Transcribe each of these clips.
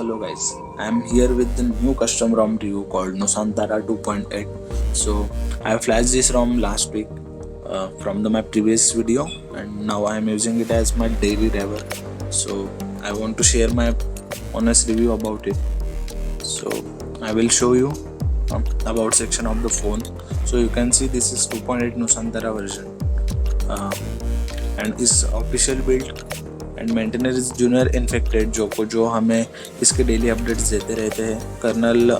Hello guys, I am here with the new custom ROM review called Nusantara 2.8. So I have flashed this ROM last week from my previous video, and now I am using it as my daily driver. So I want to share my honest review about it. So I will show you about section of the phone. So you can see this is 2.8 Nusantara version uh, and is official build and maintainer is junior infected जो हमें इसके daily updates देते रहते हैं. Colonel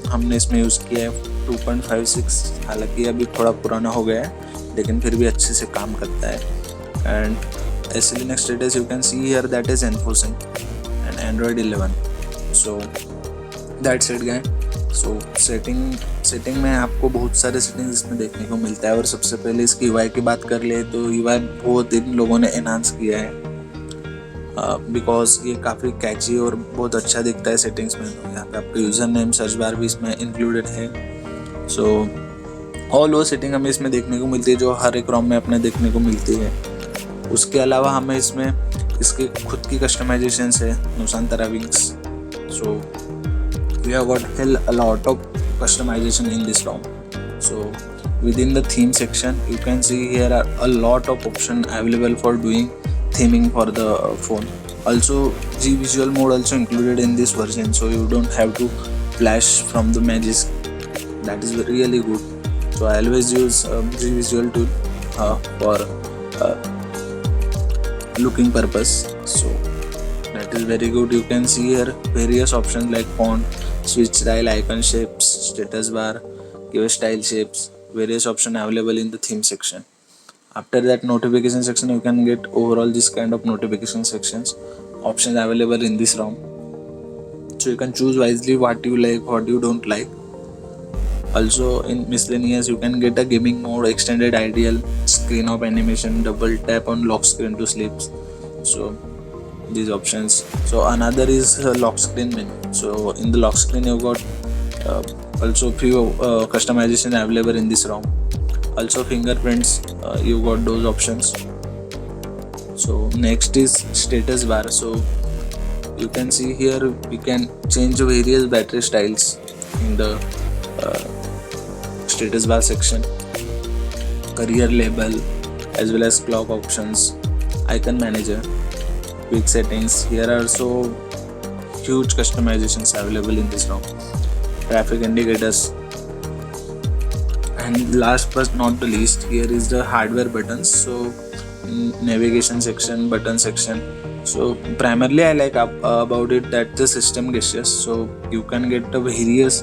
हमने इसमें use किया है 2.56. हालांकि अभी थोड़ा पुराना हो गया है लेकिन फिर भी अच्छे से काम करता है. And S Linux status you can see here that is enforcing and Android 11. So that's it guys. So setting में आपको बहुत सारे सेटिंग्स इसमें देखने को मिलता है. और सबसे पहले इसकी UI की बात कर ले तो UI बहुत इन लोगों ने एनहांस किया है बिकॉज ये काफ़ी कैची और बहुत अच्छा दिखता है सेटिंग्स में. यहाँ पे आपका यूज़र नेम सर्च बार भी इसमें इंक्लूडेड है. सो ऑल वो सेटिंग हमें इसमें देखने को मिलती है जो हर एक ROM में अपने देखने को मिलती है. उसके अलावा हमें इसमें इसके खुद की कस्टमाइजेशंस है Nusantara wings. So we have got hell a lot of customisation in this ROM. So within the theme section you can see here are a lot of options available for doing theming for the phone. Also G Visual mode also included in this version, so you don't have to flash from the Magisk. That is really good. So I always use G Visual tool for looking purpose. So that is very good. You can see here various options like font, switch style, icon shapes, status bar, give style shapes, various options available in the theme section. After that notification section you can get overall this kind of notification sections options available in this ROM. So you can choose wisely what you like, what you don't like. Also in miscellaneous you can get a gaming mode, extended ideal, screen of animation, double tap on lock screen to sleep. So these options. So another is lock screen menu. So in the lock screen you got also few customization available in this ROM. Also fingerprints, you got those options. So next is status bar. So you can see here we can change various battery styles in the status bar section. Career label as well as clock options, icon manager, quick settings. Here are so huge customizations available in this ROM. Traffic indicators. And last but not the least, here is the hardware buttons. So in navigation section, button section, so primarily I like about it that the system gestures. So you can get the various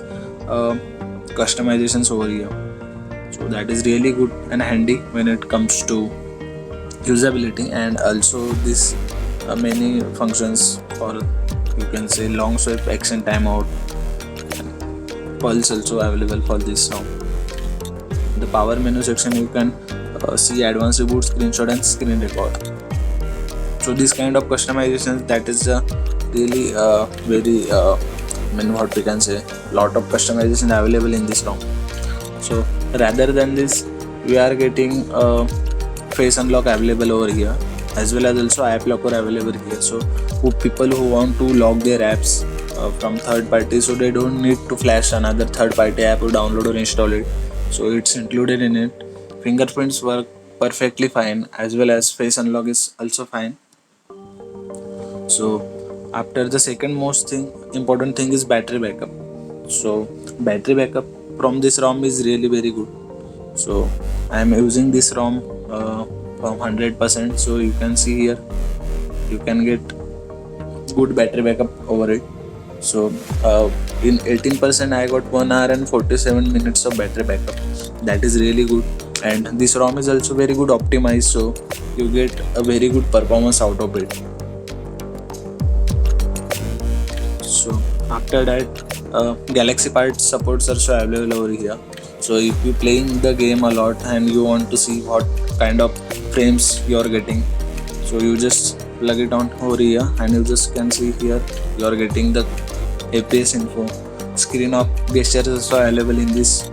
customizations over here. So that is really good and handy when it comes to usability. And also this many functions for, you can say, long swipe, action timeout, pulse also available for this ROM. The power menu section you can see advanced reboot, screenshot and screen record. So this kind of customizations, that is really very what we can say, lot of customization available in this ROM. So rather than this we are getting face unlock available over here, as well as also app locker available here. So who people who want to lock their apps from third party, so they don't need to flash another third party app or download or install it. So it's included in it. Fingerprints work perfectly fine, as well as face unlock is also fine. So after the second most important thing is battery backup. So battery backup from this ROM is really very good. So I am using this ROM from 100%. So you can see here you can get good battery backup over it. So in 18% I got 1 hour and 47 minutes of battery backup. That is really good. And this ROM is also very good optimized, so you get a very good performance out of it. So after that Galaxy Parts supports are also available over here. So if you playing the game a lot and you want to see what kind of frames you are getting, so you just plug it on over here and you just can see here you are getting the FPS info. Screen of gestures is also available in this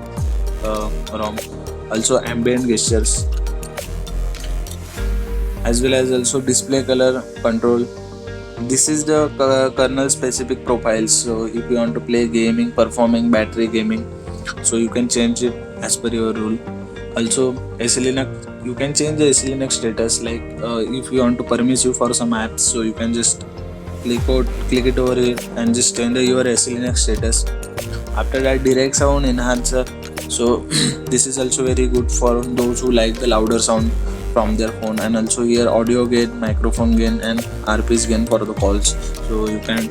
ROM. Also ambient gestures, as well as also display color control, this is the kernel specific profiles. So if you want to play gaming, performing, battery gaming, so you can change it as per your rule. Also SLNX, you can change the SLNX status, like if you want to permissive for some apps, so you can just click it over here and just change your SLNX status. After that, direct sound enhancer, so this is also very good for those who like the louder sound from their phone. And also here audio gain, microphone gain, and RPS gain for the calls. So you can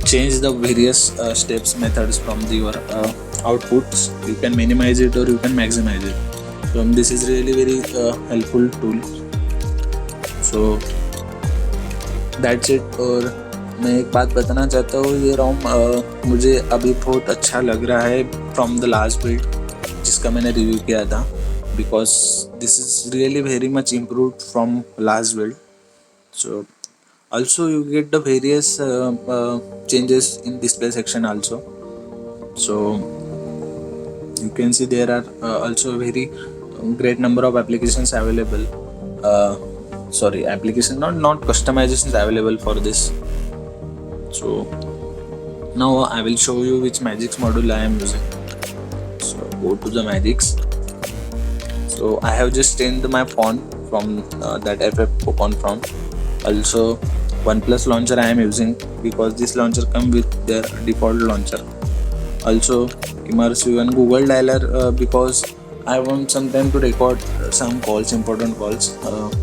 change the various steps methods from your outputs. You can minimize it or you can maximize it. So this is really very helpful tool. So that's it. और मैं एक बात बताना चाहता हूँ, ये रोम मुझे अभी बहुत अच्छा लग रहा है फ्रॉम द लास्ट बिल्ड जिसका मैंने रिव्यू किया था, because this is really very much improved from last build. So also you get the various changes in display section also. So you can see there are also very great number of applications available. Application, not customizations available for this. So now I will show you which Magix module I am using. So go to the Magix. So I have just changed my font from that FF font from. Also OnePlus launcher I am using, because this launcher come with their default launcher. Also immersive and Google dialer, because I want some time to record some calls, important calls,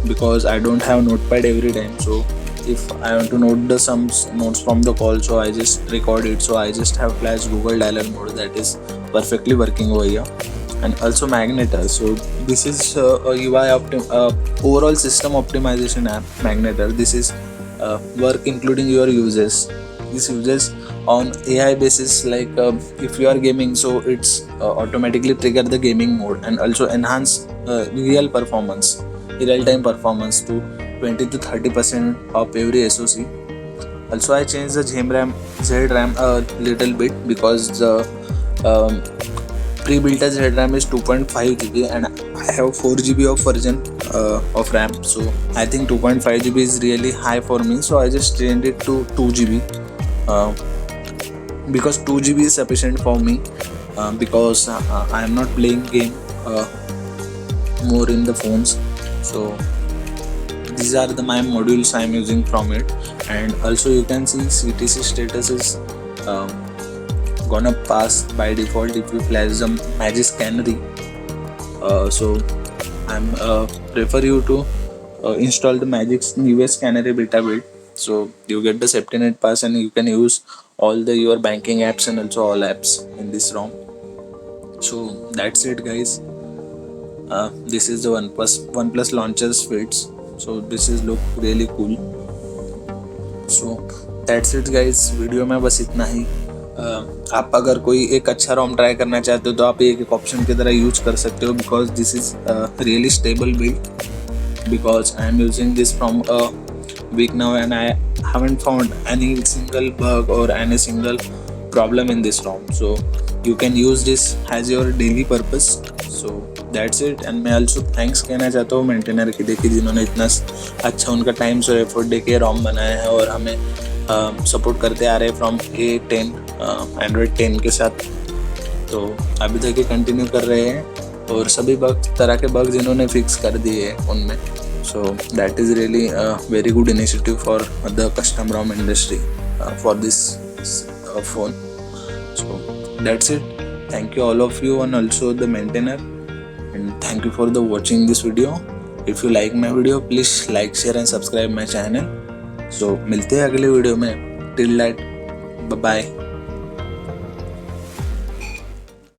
because I don't have notepad every time. So if I want to note some notes from the call, so I just record it. So I just have flash Google dialer mode that is perfectly working over here. And also Magnetar. So this is a UI overall system optimization app, Magnetar. This is work including your users. This uses on AI basis, like if you are gaming, so it's automatically trigger the gaming mode and also enhance real time performance to 20 to 30% of every SoC. Also I changed the ZRAM a little bit, because the pre-built ZRAM is 2.5 GB and I have 4 GB of version of RAM. So I think 2.5 GB is really high for me, so I just changed it to 2 GB, because 2 GB is sufficient for me, because I am not playing game more in the phones. So these are my modules I am using from it. And also you can see CTC status is gonna pass by default if you flash the Magix Canary. So I'm prefer you to install the Magix newest Canary beta build, so you get the safety net pass and you can use all your banking apps and also all apps in this ROM. So that's it guys. This is the OnePlus launcher speeds. So this is look really cool. So that's it guys. Video में बस इतना ही. आप अगर कोई एक अच्छा रोम try करना चाहते हो तो आप एक ऑप्शन की तरह यूज कर सकते हो, because this is really stable build, because I am using this from a week now and I haven't found any single bug or any single problem in this ROM. So you can use this as your daily purpose. So that's it. And मैं also thanks कहना चाहता हूँ maintainer की, देखिए जिन्होंने इतना अच्छा उनका टाइम और एफर्ट देके ROM बनाया है और हमें सपोर्ट करते आ रहे हैं फ्रॉम A10 Android 10 के साथ. तो अभी तक ये कंटिन्यू कर रहे हैं और सभी तरह के बग्स इन्होंने फिक्स कर दिए हैं उनमें. So that is really a very good initiative for the custom ROM industry for this phone. So that's it. Thank you all of you and also the maintainer, and thank you for the watching this video. If you like my video, please like, share and subscribe my channel. So मिलते हैं अगले video में. Till that, bye bye.